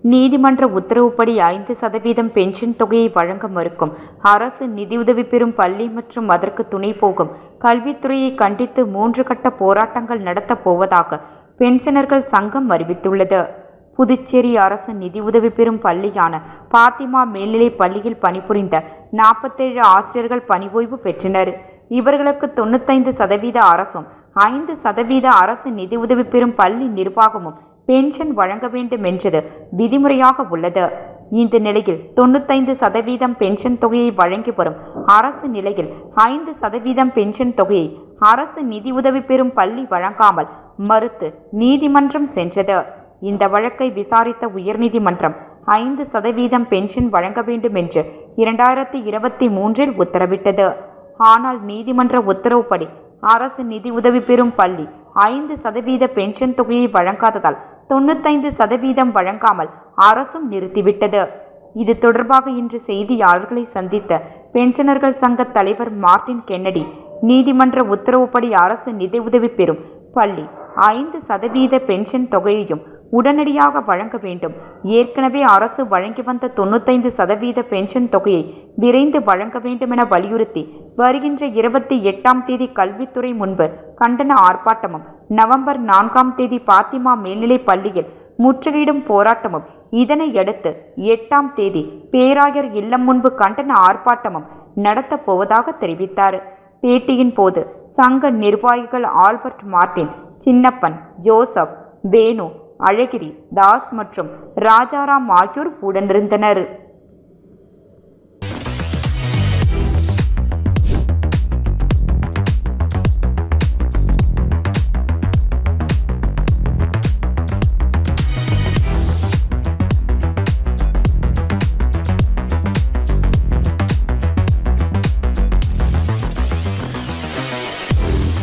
நீதிமன்ற உத்தரவுப்படி 5% பென்ஷன் தொகையை வழங்க மறுக்கும் அரசு நிதியுதவி பெறும் பள்ளி மற்றும் அதற்கு துணை போகும் கல்வித்துறையை கண்டித்து 3 கட்ட போராட்டங்கள் நடத்தப் போவதாக பென்ஷனர்கள் சங்கம் அறிவித்துள்ளது. புதுச்சேரி அரசு நிதியுதவி பெறும் பள்ளியான பாத்திமா மேல்நிலைப் பள்ளியில் பணிபுரிந்த 47 ஆசிரியர்கள் பணி ஓய்வு பெற்றனர். இவர்களுக்கு 95% அரசும் 5% அரசு நிதியுதவி பெறும் பள்ளி நிர்வாகமும் பென்ஷன் வழங்க வேண்டும் என்றது விதிமுறையாக உள்ளது. இந்த நிலையில் 95% பென்ஷன் தொகையை வழங்கி வரும் அரசு நிலையில் 5% பென்ஷன் தொகையை அரசு நிதியுதவி பெறும் பள்ளி வழங்காமல் மறுத்து நீதிமன்றம் சென்றது. இந்த வழக்கை விசாரித்த உயர்நீதிமன்றம் 5% பென்ஷன் வழங்க வேண்டும் என்று 2023 உத்தரவிட்டது. ஆனால் நீதிமன்ற உத்தரவுப்படி அரசு நிதி உதவி பெறும் பள்ளி 5% பென்ஷன் தொகையை வழங்காததால் 95% வழங்காமல் அரசும் நிறுத்திவிட்டது. இது தொடர்பாக இன்று செய்தியாளர்களை சந்தித்த பென்ஷனர்கள் சங்க தலைவர் மார்ட்டின் கென்னடி, நீதிமன்ற உத்தரவுப்படி அரசு நிதி உதவி பெறும் பள்ளி 5% பென்ஷன் தொகையையும் உடனடியாக வழங்க வேண்டும். ஏற்கனவே அரசு வழங்கி வந்த 95% பென்ஷன் தொகையை விரைந்து வழங்க வேண்டும் என வலியுறுத்தி வருகின்ற 28ஆம் தேதி கல்வித்துறை முன்பு கண்டன ஆர்ப்பாட்டமும், நவம்பர் 4ஆம் தேதி பாத்திமா மேல்நிலைப் பள்ளியில் முற்றுகையிடும் போராட்டமும், இதனையடுத்து 8ஆம் தேதி பேராயர் இல்லம் முன்பு கண்டன ஆர்ப்பாட்டமும் நடத்தப் போவதாக தெரிவித்தார். பேட்டியின் போது சங்க நிர்வாகிகள் ஆல்பர்ட் மார்ட்டின், சின்னப்பன், ஜோசப், வேணு, அழகிரி, தாஸ் மற்றும் ராஜாராம் ஆகியோர் உடனிருந்தனர்.